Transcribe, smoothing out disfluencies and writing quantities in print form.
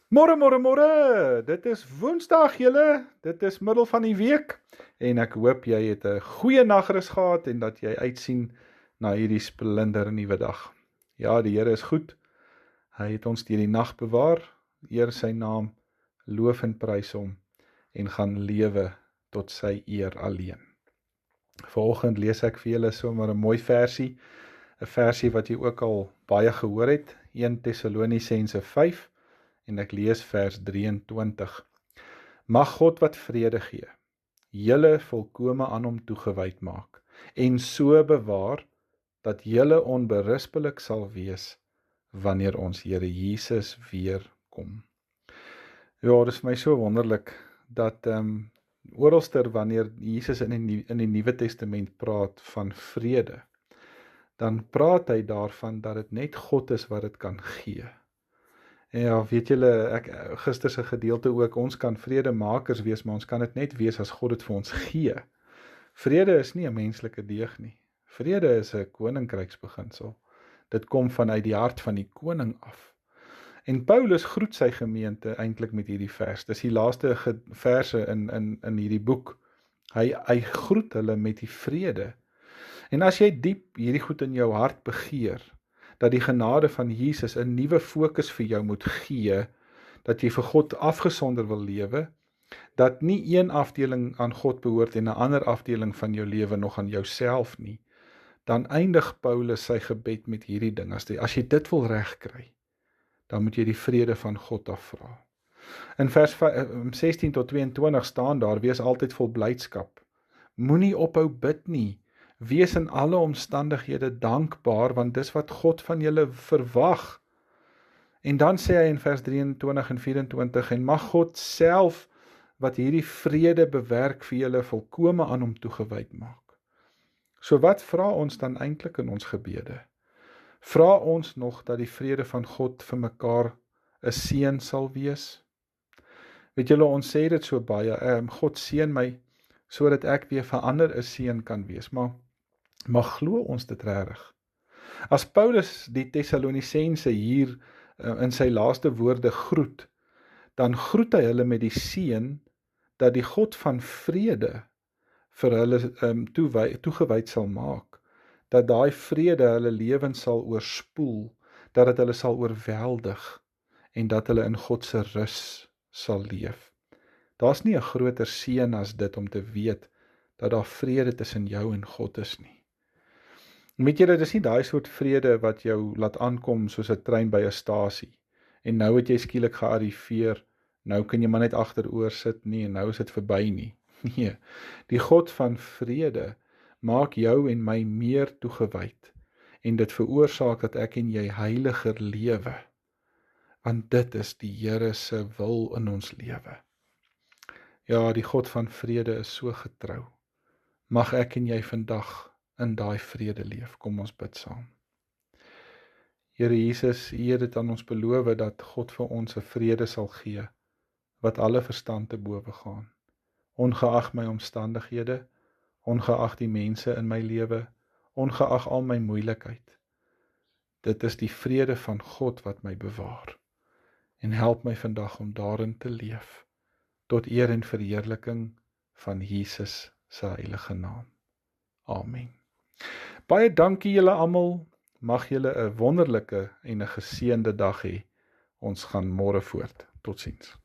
Môre, dit is Woensdag julle, dit is middel van die week en ek hoop jy het 'n goeie nagrus gehad en dat jy uitsien na hierdie splender nuwe dag. Ja, die Here is goed. Hy het ons deur die nag bewaar. Eer sy naam, loof en prys hom en gaan lewe tot sy eer alleen. Vanoggend lees ek vir julle sommer 'n mooi versie, 'n versie wat jy ook al baie gehoor het, 1 Tessalonisense 5. En ek lees vers 23. Mag God wat vrede gee, julle volkome aan hom toegewyd maak, en so bewaar, dat julle onberispelik sal wees, wanneer ons Here Jesus weer kom. Ja, dit is vir my so wonderlik, dat oralster wanneer Jesus in die Nuwe Testament praat van vrede, dan praat hy daarvan dat dit net God is wat dit kan gee. En ja, weet julle, gister se gedeelte ook, ons kan vredemakers wees, maar ons kan dit net wees as God dit vir ons gee. Vrede is nie 'n menslike deeg nie. Vrede is 'n koninkryksbeginsel. Dit kom vanuit die hart van die koning af. En Paulus groet sy gemeente eintlik met hierdie vers. Dis die laaste verse in hierdie boek. Hy groet hulle met die vrede. En as jy diep hierdie goed in jou hart begeer, dat die genade van Jesus 'n nuwe fokus vir jou moet gee, dat jy vir God afgesonder wil lewe, dat nie een afdeling aan God behoort en 'n ander afdeling van jou lewe nog aan jouself nie, dan eindig Paulus sy gebed met hierdie ding, as jy dit wil regkry, dan moet jy die vrede van God afvra. In vers 16 tot 22 staan daar, wees altyd vol blydskap, moenie ophou bid nie, wees in alle omstandighede dankbaar, want dis wat God van julle verwag. En dan sê hy in vers 23 en 24, en mag God self, wat hierdie vrede bewerk vir julle, volkome aan hom toegewyd maak. So wat vra ons dan eintlik in ons gebede? Vra ons nog dat die vrede van God vir mekaar 'n seën sal wees? Weet julle, ons sê dit so baie, God seën my, sodat ek weer vir ander 'n seën kan wees, maar glo ons dit regtig? As Paulus die Tessalonisense hier in sy laaste woorde groet, dan groet hy hulle met die seën dat die God van vrede vir hulle toegewyd sal maak, dat daai vrede hulle lewens sal oorspoel, dat dit hulle sal oorweldig en dat hulle in God se rus sal leef. Daar's nie 'n groter seën as dit om te weet dat daar vrede tussen jou en God is nie. Weet jy, dit is nie daai soort vrede wat jou laat aankom soos 'n trein by 'n stasie, en nou het jy skielik gearriveer, nou kan jy maar net agteroor sit nie, en nou is dit verby nie. Nee, die God van vrede maak jou en my meer toegewyd, en dit veroorsaak dat ek en jy heiliger lewe, want dit is die Here se wil in ons lewe. Ja, die God van vrede is so getrou. Mag ek en jy vandag in daai vrede leef. Kom ons bid saam. Here Jesus, U het dit aan ons beloof dat God vir ons 'n vrede sal gee, wat alle verstand te bowe gaan. Ongeag my omstandighede, ongeag die mense in my lewe, ongeag al my moeilikheid. Dit is die vrede van God wat my bewaar. En help my vandag om daarin te leef, tot eer en verheerliking van Jesus se heilige naam. Amen. Baie dankie julle almal, mag julle 'n wonderlike en 'n geseënde dag hê. Ons gaan môre voort. Totsiens.